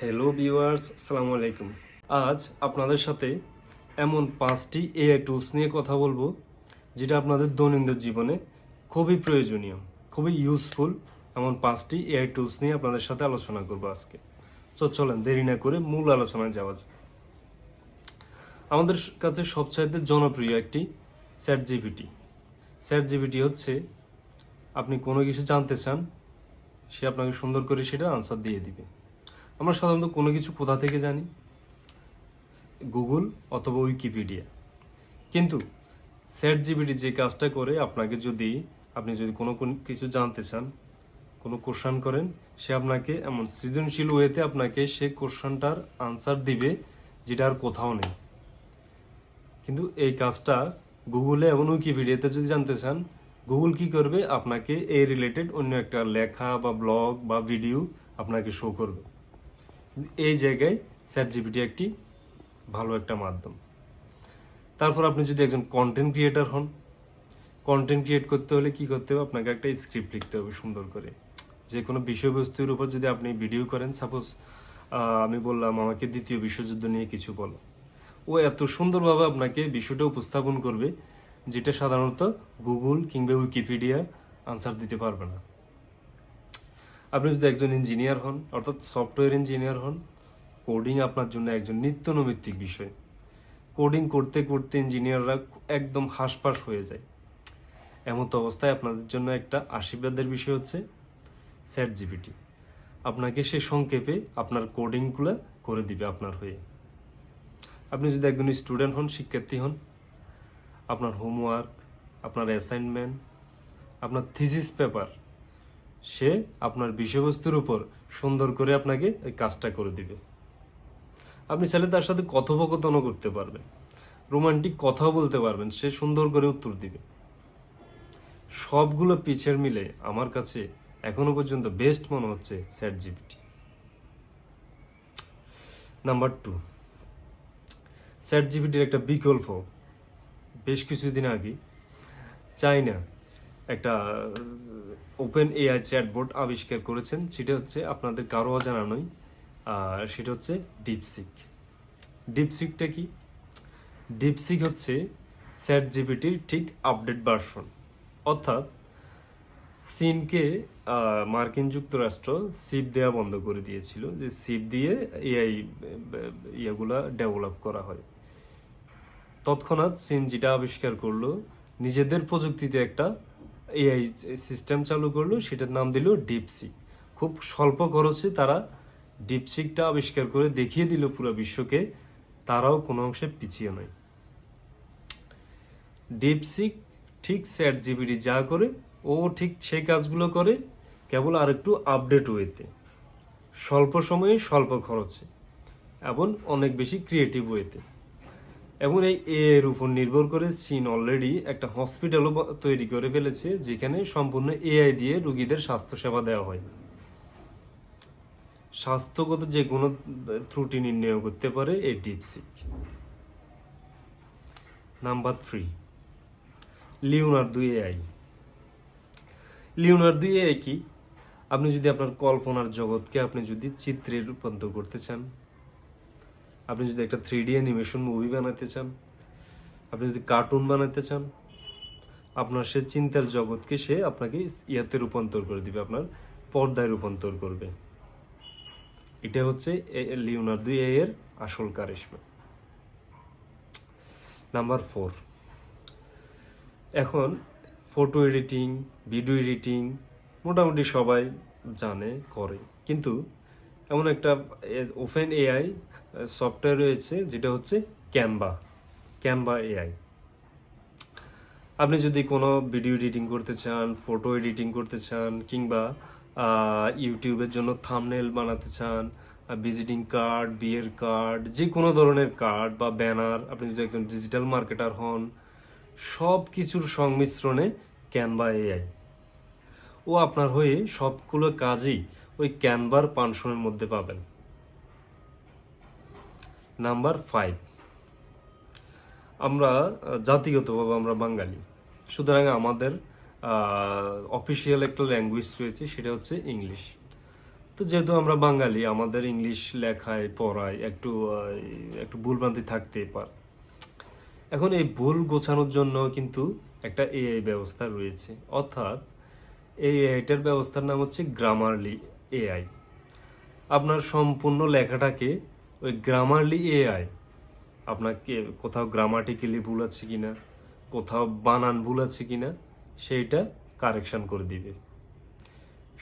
Hello viewers, আসসালামু আলাইকুম। আজ আপনাদের সাথে এমন 5টি এআই টুলস নিয়ে কথা বলবো যেটা আপনাদের দৈনন্দিন জীবনে খুবই প্রয়োজনীয়, খুবই ইউজফুল। এমন 5টি এআই টুলস নিয়ে আপনাদের সাথে আলোচনা করবো আজকে। তো চলেন দেরি না করে মূল আলোচনায় যাওয়া যাক। আমাদের কাছে সবচাইতে জনপ্রিয় একটি চ্যাট জিপিটি। চ্যাট জিপিটি হচ্ছে আপনি কোনো কিছু জানতে চান, সে আপনাকে সুন্দর করে সেটা আনসার দিয়ে দিবে। আমরা সাধারণত কোনো কিছু কোথা থেকে জানি? গুগল অথবা উইকিপিডিয়া। কিন্তু চ্যাট জিপিটি যে কাজটা করে, আপনি যদি কোনো কিছু জানতে চান, কোনো কোশ্চান করেন, সে আপনাকে এমন সৃজনশীল ওয়েতে আপনাকে সে কোশ্চানটার আনসার দিবে যেটা আর কোথাও নেই। কিন্তু এই কাজটা গুগলে এবং উইকিপিডিয়াতে যদি জানতে চান, গুগল কি করবে? আপনাকে এই রিলেটেড অন্য একটা লেখা বা ব্লগ বা ভিডিও আপনাকে শো করবে। এই জায়গায় চ্যাট জিপিটি একটি ভালো একটা মাধ্যম। তারপর আপনি যদি একজন কন্টেন্ট ক্রিয়েটার হন, কন্টেন্ট ক্রিয়েট করতে হলে কি করতে হবে? আপনাকে একটা স্ক্রিপ্ট লিখতে হবে সুন্দর করে। যে কোনো বিষয়বস্তুর উপর যদি আপনি ভিডিও করেন, সাপোজ আমি বললাম আমাকে দ্বিতীয় বিশ্বযুদ্ধ নিয়ে কিছু বলো, ও এত সুন্দরভাবে আপনাকে বিষয়টা উপস্থাপন করবে যেটা সাধারণত গুগল কিংবা উইকিপিডিয়া আনসার দিতে পারবে না। আপনি যদি একজন ইঞ্জিনিয়ার হন, অর্থাৎ সফটওয়্যার ইঞ্জিনিয়ার হন, কোডিং আপনার জন্য একজন নিত্য নৈমিত্তিক বিষয়। কোডিং করতে করতে ইঞ্জিনিয়াররা একদম হাঁসফাঁস হয়ে যায়। এমন তো অবস্থায় আপনাদের জন্য একটা আশীর্বাদের বিষয় হচ্ছে চ্যাট জিপিটি। আপনাকে সে সংক্ষেপে আপনার কোডিংগুলো করে দিবে আপনার হয়ে। আপনি যদি একজন স্টুডেন্ট হন, শিক্ষার্থী হন, আপনার হোমওয়ার্ক, আপনার অ্যাসাইনমেন্ট, আপনার থিসিস পেপার, সে আপনার বিষয়বস্তুর উপর সুন্দর করে আপনাকে এই কাজটা করে দিবে। আপনি চাইলে তার সাথে কথোপকথনও করতে পারবেন, রোমান্টিক কথাও বলতে পারবেন, সে সুন্দর করে উত্তর দিবে। সবগুলো পিছের মিলে আমার কাছে এখনো পর্যন্ত বেস্ট মনে হচ্ছে চ্যাট জিপিটি। নাম্বার 2, চ্যাট জিপিটির একটা বিকল্প। বেশ কিছুদিন আগে চায়না একটা ওপেন এআই চ্যাটবট আবিষ্কার করেছেন, সেটা হচ্ছে আপনাদের কারো অজানা নয়, সেটা হচ্ছে ডিপসিক। ডিপসিকটা কি? ডিপসিক হচ্ছে চ্যাট জিপিটির ঠিক আপডেট ভার্সন। অর্থাৎ চীনকে মার্কিন যুক্তরাষ্ট্র সিপ দেওয়া বন্ধ করে দিয়েছিল, যে সিপ দিয়ে এআই ইয়েগুলা ডেভেলপ করা হয়। তৎক্ষণাৎ চীন যেটা আবিষ্কার করলো, নিজেদের প্রযুক্তিতে একটা এআই সিস্টেম চালু করলো, সেটার নাম দিল ডিপসিক। খুব স্বল্প খরচে তারা ডিপসিকটা আবিষ্কার করে দেখিয়ে দিল পুরো বিশ্বকে, তারাও কোনো অংশে পিছিয়ে নয়। ডিপসিক ঠিক চ্যাট জিপিটি যা করে, ও ঠিক সেই কাজগুলো করে, কেবল আর একটু আপডেট ওয়েতে, স্বল্প সময়ে স্বল্প খরচে এবং অনেক বেশি ক্রিয়েটিভ ওয়েতে। এবং এই এর উপর নির্ভর করে চীন অলরেডি একটা হসপিটালও তৈরি করে ফেলেছে, যেখানে সম্পূর্ণ এআই দিয়ে রোগীদের স্বাস্থ্যসেবা দেওয়া হয়। স্বাস্থ্যগত যে কোনো ত্রুটি নির্ণয় করতে পারে এই DeepSeek. Number 3, Leonardo AI. Leonardo AI কি? আপনি যদি আপনার কল্পনার জগৎকে আপনি যদি চিত্রে রূপান্তর করতে চান, আপনি যদি একটা 3D অ্যানিমেশন মুভি বানাতে চান, আপনি যদি কার্টুন বানাতে চান, আপনার সে চিন্তার জগৎকে সে আপনাকে ইয়াতে রূপান্তর করে দিবে, আপনার পর্দায় রূপান্তর করবে। এটা হচ্ছে লিওনার্দো এআই এর আসল কারিশমা। নাম্বার 4, এখন ফটো এডিটিং, ভিডিও এডিটিং মোটামুটি সবাই জানে, করে। কিন্তু এমন একটা ওপেন এআই সফটওয়্যার রয়েছে যেটা হচ্ছে ক্যানভা এআই। আপনি যদি কোনো ভিডিও এডিটিং করতে চান, ফটো এডিটিং করতে চান, কিংবা ইউটিউবের জন্য থাম্বনেল বানাতে চান, ভিজিটিং কার্ড, বিয়ের কার্ড, যে কোনো ধরনের কার্ড বা ব্যানার, আপনি যদি একজন ডিজিটাল মার্কেটার হন, সব কিছুর সংমিশ্রণে ক্যানভা এআই। ও আপনার হয়ে সবগুলো কাজই ওই ক্যানভার পানসনের মধ্যে পাবেন। নাম্বার 5, আমরা জাতিগতভাবে আমরা বাঙালি, সুতরাং আমাদের অফিসিয়াল একটা ল্যাঙ্গুয়েজ রয়েছে, সেটা হচ্ছে ইংলিশ। তো যেহেতু আমরা বাঙালি, আমাদের ইংলিশ লেখায় পড়ায় একটু ভুলভ্রান্তি থাকতে পারে। এখন এই ভুল গোছানোর জন্য কিন্তু একটা এআই ব্যবস্থা রয়েছে, অর্থাৎ এই এআইটার ব্যবস্থার নাম হচ্ছে গ্রামারলি এআই। আপনার সম্পূর্ণ লেখাটাকে ওই গ্রামারলি এআই আপনাকে কোথাও গ্রামাটিক্যালি ভুল আছে কিনা, কোথাও বানান ভুল আছে কিনা সেইটা কারেকশন করে দিবে।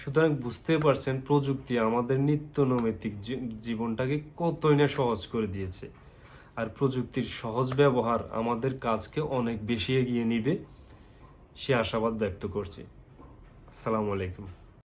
সুতরাং বুঝতে পারছেন প্রযুক্তি আমাদের নিত্য নৈমিত্তিক জীবনটাকে কতই না সহজ করে দিয়েছে। আর প্রযুক্তির সহজ ব্যবহার আমাদের কাজকে অনেক বেশি এগিয়ে নিবে, সে আশাবাদ ব্যক্ত করছি। আসসালামু আলাইকুম।